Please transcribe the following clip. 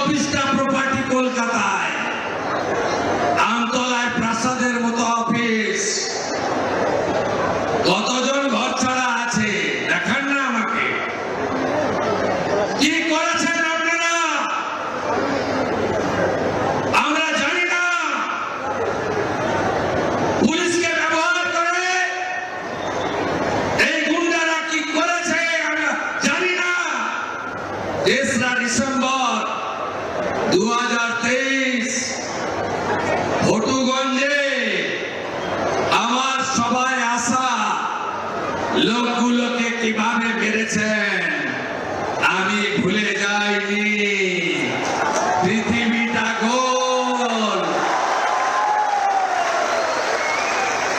24টা property কলকাতায়, আমতলায় প্রাসাদের মতো অফিস, কতজন ঘর ছাড়া আছে দেখান না আমাকে। কি করেছেন আপনারা আমরা জানি না। পুলিশকে ব্যবহার করে এই গুন্ডারা কি করেছে আমরা জানি না। 3রা ডিসেম্বর 2023 ভটুগঞ্জে আমার সবাই আসা লোকগুলোকে কিভাবে মেরেছেন আমি ভুলে যাইনি। পৃথিবীটা গোল।